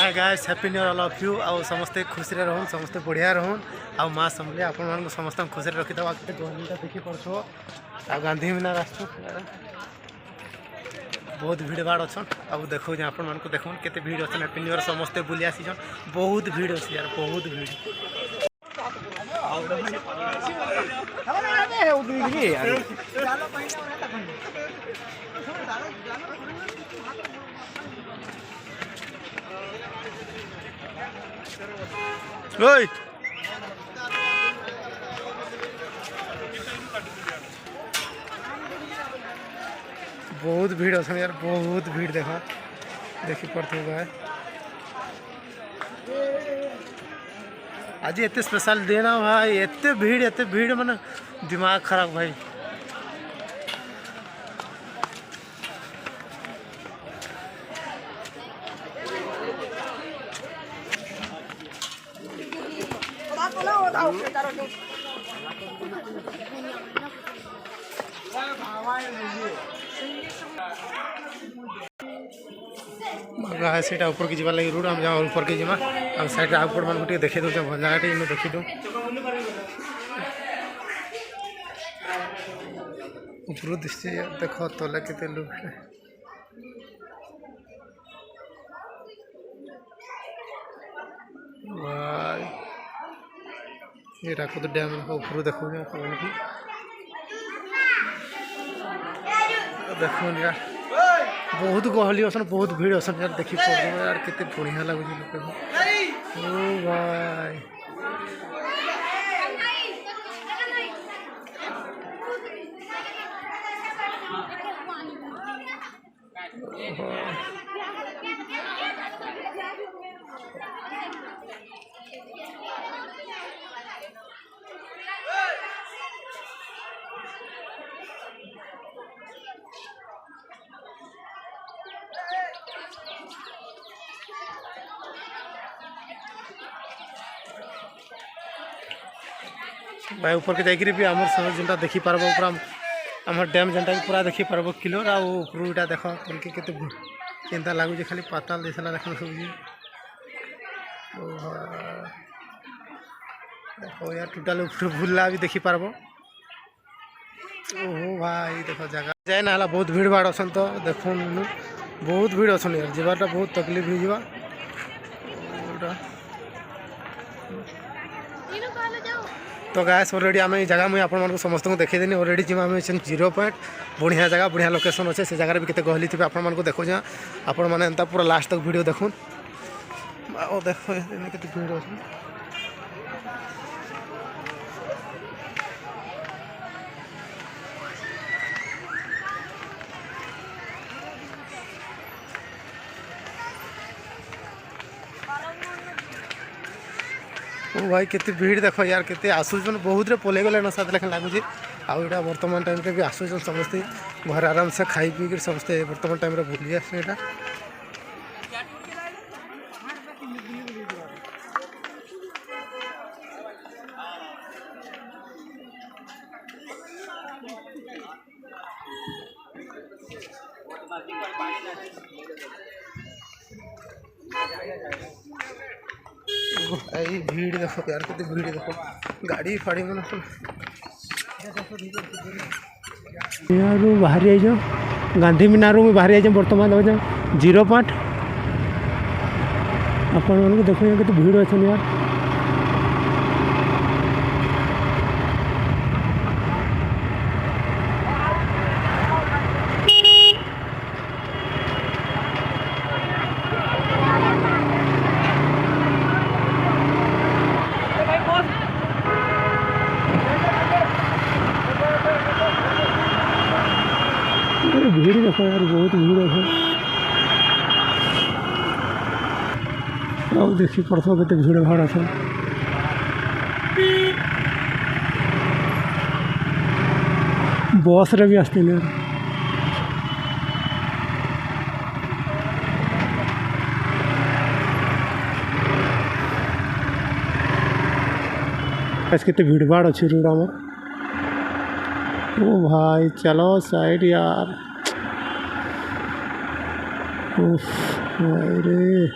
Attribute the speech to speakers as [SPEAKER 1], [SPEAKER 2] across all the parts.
[SPEAKER 1] hi guys happy new year all of you आउ समस्ते खुशी रे रहन समस्ते बढ़िया रहन आ माँ समझे आपण मान समस्त खुशी रे रखि दवा के गहलीटा देखि पड़छो आ गांधी मीनार आछो बहुत भीड़ भाड़ अच्छन आउ देखो जे आपण मान को देखो केते भीड़ अच्छन हैप्पी न्यू ईयर समस्ते बुली आसी छन बहुत भीड़ अछि यार बहुत भीड़ ओए बहुत भीड़ अच्छे यार बहुत भीड़ देखा देखी पड़ते भाई आज एत स्पेशल देना भाई एत भीड़ माने दिमाग खराब भाई सीटा ऊपर की जीवा लगी रोड हम जहाँ ऊपर की जीवा और साइड ऊपर मान को देखे दे भल जगह इन देखी दो ऊपर दिशे देख तले के लोग ये राखो डैम ऊपर देखो देखो यार बहुत गहली असन बहुत भीड़ असन यार देखी पड़ो यार कितने बढ़िया लगुच लोक ओ भाई भाई ऊपर के जाकि भी आम जेनटा देखी पार्ब पूरा आम डैम जेनटा पूरा देखी पार्ब क्लियर आउटा देख तुमके केन्ता लगुच खाली पाताल देसला देख सब देखो यार टोटाल भूलला भी देखी पार्ब ओहो भाई देख जगह जाए ना बहुत भीड़ भाड़ अच्छा तो देख बहुत भीड़ अच्छा यार जीवाटा बहुत तकलीफ हो तो गैस ऑलरेडी आम जगह मुझे आप समस्त को देखी ऑलरेडी जी आम 0 पॉइंट बढ़िया जगह बढ़िया लोकेशन अच्छे से जगह भी केते गहली थे आपको देखो आपण मैंने एंता पूरा लास्ट तक वीडियो देखुन देख केते भीड़ अच्छे ओ भाई केते भीड़ देखो यार केते आसुचन बहुत रे पले गले ना साथ लेखन लगुच आउटा वर्तमान टाइम रे भी आसुचन समस्ते घर आराम से खाई पी समस्ते वर्तमान टाइम रे भूली आसे भीड़ देखो यार कितनी भीड़ देखो गाड़ी फाड़ी मन यार बाहरी आई गांधी मीनार बाहरी आई बर्तमान 0 पॉइंट आपण देखो कितनी भीड़ अच्छे यार भीड़ देखो यार बहुत भीड़ है देखी पड़ो के भीड़ भाड़ अच्छे बस रे भी आसते यार कितने भीड़ भाड़ अच्छे रोड आम ओ भाई चलो साइड यार रे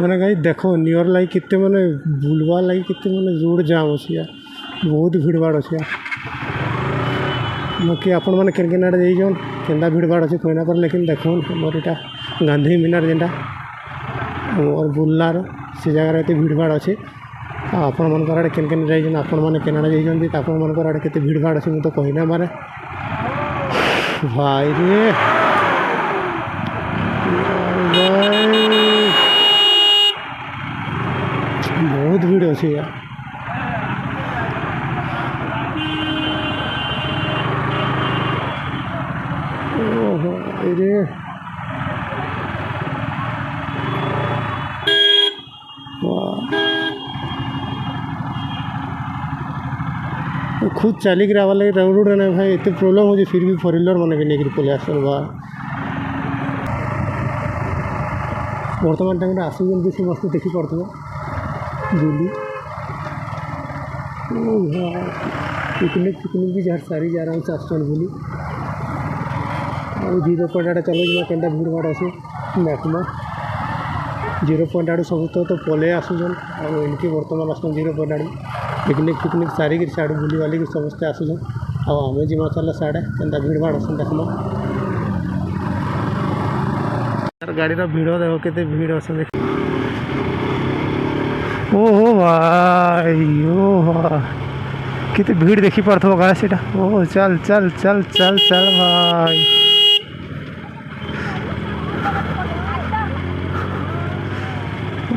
[SPEAKER 1] मैंने कहीं देखो नियर लाइक कितने मैंने बुलवा लाइक कितने मैंने रोड जाम अच्छी यार बहुत भीड़ भाड़ अच्छे यार बाकी आपण मैंने केन आड़े जाइछन केन्दा भीड़ भाड़ अच्छे कहना पर लेकिन देखो मोर इटा गांधी मिनार जेनटा और बुल्लार से जगह एत भीड़ भाड़ अच्छे आपण मन आड़े केन जाइछन आपण मैंने केन आड़े जाइछन आपण मन आड़े केते भीड़ भाड़ अच्छे मुझे तो कहना मारे भाई रे बहुत भीड़ अच्छे यार रे खुद चलिक आवा लगे रोड ना भाई एत प्रोब्लेम हो फिर भी फोर व्हीलर मैंने नहीं पलि आस बर्तमान टाइम आसू जल्दी समस्त देखिपे बुली पिकनिक फिकनिक भी जहाँ सारी जा रहा हूँ आसन बुली और 0 पॉइंट आड़े चलो के भीड़ भाड़ अच्छे देखमा 0 पॉइंट आड़े सब तो पले आसुन और इनके बर्तमान आसन 0 पॉइंट आड़े पिकनिक फिकनिक सारिक साड़े बुली बाली समस्ते आसुन आम जीमा चल साड़े के भीड़ भाड़ आसन देखमा गाड़ी भिड़ देख के भीड़ आसन देख ओहो भाई ओ कितने भीड़ देखी पार्थ गाड़ी से ओ चल चल चल चल चल भाई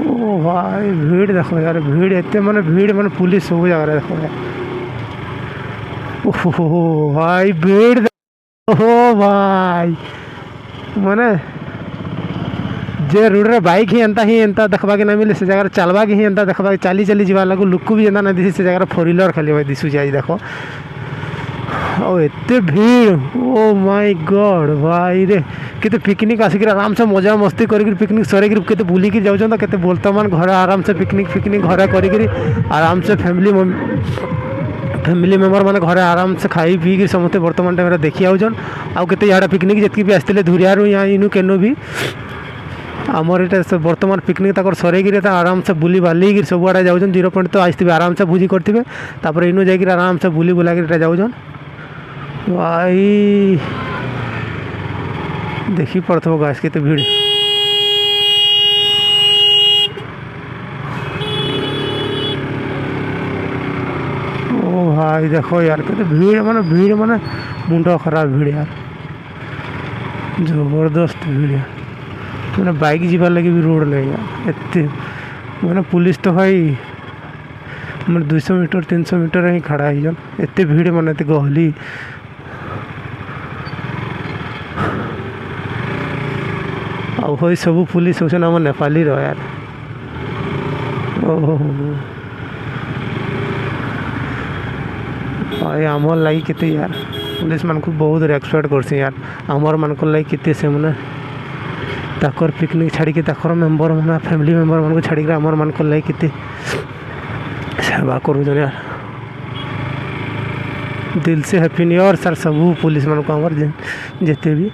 [SPEAKER 1] ओ भाई भीड़ देखो यार भीड़ एते माने भीड़ माने पुलिस सब जगह देखो यार ओहो भाई भीड़ ओहो भाई माने जे रोड रे बाइक ही एंता देखबा के ना मिले से जगह चलवा के ही एंता देखबा के चली चली जीवा लागू लुक भी एंता ना दिसी से जगह फोर व्हीलर खाली भाई दिसु जाई देखो ओ एते भीड़ ओ माय गॉड भाई रे केते पिकनिक आसिक आराम से मजा मस्ती करी पिकनिक सरे केते बुली के जाउछन त केते बोलतमान घर आराम से पिकनिक घर करी आराम से फैमिली मेम्बर माने घरे आराम से खाई पी समस्ते बर्तमान टाइम देखी आउछन आउ केते याडा पिकनिक जतकी भी आसते धुरियारू यहाँ इनु केनो भी आमर ये बर्तमान पिकनिक तक सरेगी आराम से बुली बाली सब आड़े जाऊन 0 पॉइंट तो आसते आराम से भोजी करेंगे तापर इनू जा आराम से बुली बुला जाऊन भाई देखी पड़ो गाछ के भीड़ ओ भाई देखो यार के भीड़ माने मुंड खराब भीड़ यार जबरदस्त भीड़ यार मैंने बाइक जीवार लगे भी रोड नहीं यार एत मैंने पुलिस तो भाई मैंने 200 मीटर 300 मीटर ही खड़ा ही जन एत भीड़ मैंने गहली आई सब पुलिस हो आम नेपाली यार ओहो भाई आमर लगी केते यार पुलिस मान को बहुत रेस्पेक्ट करसी यार आमर मान को लगी केते से मैंने ताकर पिकनिक छाड़ी ताकर मेम्बर मन फैमिली मेम्बर मन को छाड़ी आमर मान को लगे केते सेवा करूँ यार दिल से हैप्पी न्यू ईयर सर सब पुलिस मान को आमर जेते भी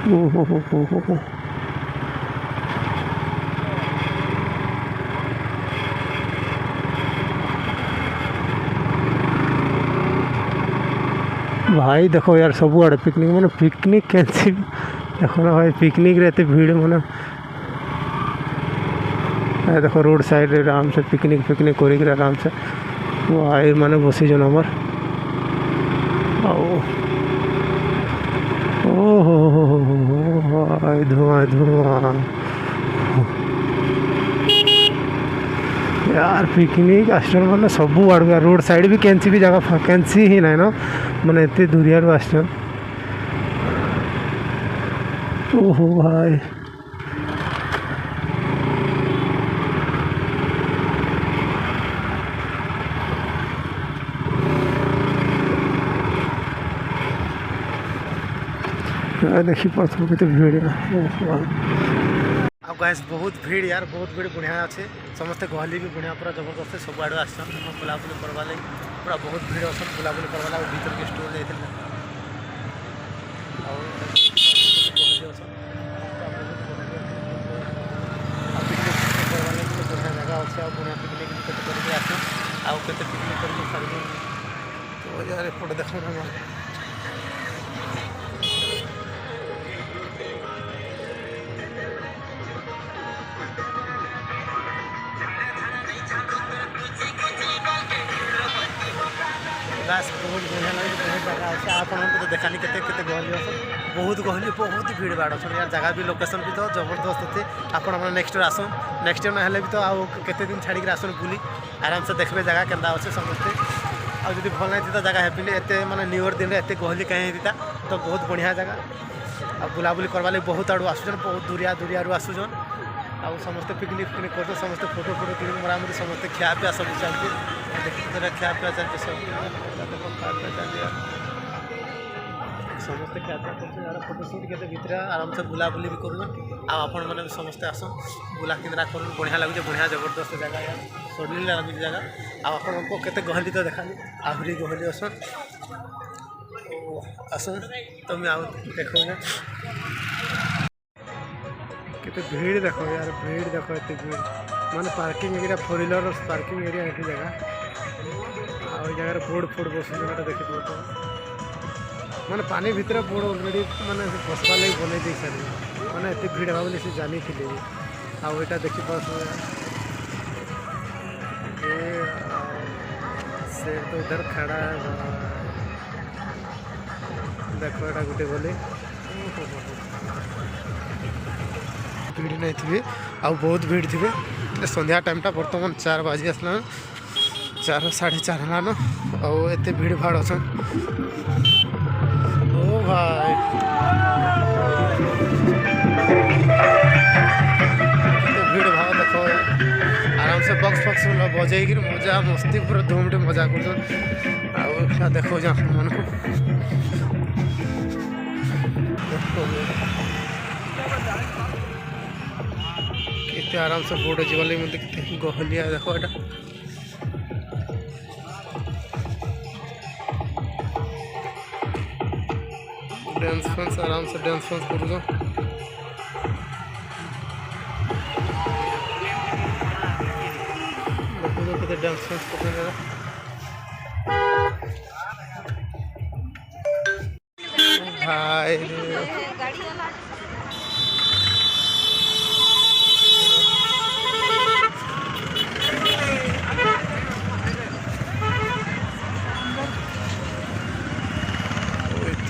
[SPEAKER 1] ओ भाई देखो यार सब आड़े पिकनिक मैंने पिकनिक कैंसिल देखो ना भाई पिकनिक रहते भीड़ मैंने देखो रोड साइड आराम से पिकनिक कर आराम से भाई मैंने बसी जन आमर ओहो भाई धुआं धुआं यार पिकनिक आश्चर्य मैंने सब आड़ रोड साइड भी कैंसी भी जगह कैंसी ही ना ना मैंने एत दूरिया आश्चर्य ओहो भाई देखी पड़ो के भीड़ गाइस बहुत भीड़ यार, बहुत भीड़ बढ़िया अच्छे समस्ते गहली भी बढ़िया पूरा जबरदस्त सब आड़े आसन बुलाबुली करवा लगी पूरा बहुत भीड़ अच्छा बुलाबुली करवा लगे भीतर के स्टोर जाते बढ़िया जगह अच्छे बढ़िया पिकनिक भी करके आस आउ के पिकनिक करके सारी तो यार एपटे देख गाछ बहुत बढ़िया लगे बहुत जगह अच्छे आप तो देखानी केते गहली अच्छे बहुत गहली बहुत भीड़ भाड़ अच्छे यार जगह भी लोकेशन भी तो जबरदस्त अच्छे आपण मैंने नेक्स्ट ईयर आसन नेक्स्ट ईयर ना भी तो आउ केते दिन छाड़ी आसन बुली आराम से देखबे जगह केंदा अच्छे समस्ते आउ जब भल नहीं तो जगह हैप्पी एत मैंने न्यू ईयर दिन एत गहली कहीं होता तो बहुत बढ़िया जगह आ बुलाबुली करवा लगे बहुत आड़ू आसुन बहुत दूरिया आसुन आउ समस्ते पिकनिक फिकनिक करते समस्ते फोटो क्लिक मरामरी समस्ते खिया पिया सब चलती देखते खिया पिया चलते सब समस्ते खिया पिया करते फोटो शूट के भितर आराम से बुलाबुली भी कर आपण मैंने भी समस्ते आसन बुला किंद्रा कर बढ़िया लगे बढ़िया जबरदस्त जगह यार सड़ली लगे जगह आपको केते गहली तो देखा आहरी गहली असन आसन तो मैं आउ देखो केते भीड़ देखो यार भीड़ देखो एत भीड़ माने parking area 4 wheeler parking area ये जगह आ जगह बोर्ड फोड़ बस देखी तो माने पानी भितर बोर्ड अलरेडी माने बसवा लगे बन दे सारी माने एत भीड़ भाव से जानी थी आटा देखी पास से तो इधर खड़ा है देखो एटा गोटे गली भीड़ नहीं थी आ बहुत भीड़ थी संध्या टाइमटा बर्तमान 4 बजे आसला 4 4:30 है ना आत भीड़ भाड़ अच्छा ओ भाई भीड़ भाव देखो आराम से बक्स फक्स बजे मजा मस्ती पूरा धूमटे मजा कर देखो जा मन को केते आराम से बोर्ड जीवा लगे मतलब केते गहलिया देखो एटा डांस फंस आराम से डांस फंस करू देखो केते डांस फंस करने भाई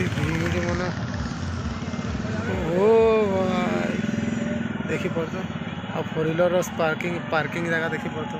[SPEAKER 1] भीड़ मैंने ओ भाई देखी पड़ता आ 4 व्हीलर पार्किंग जगह देखी पड़ता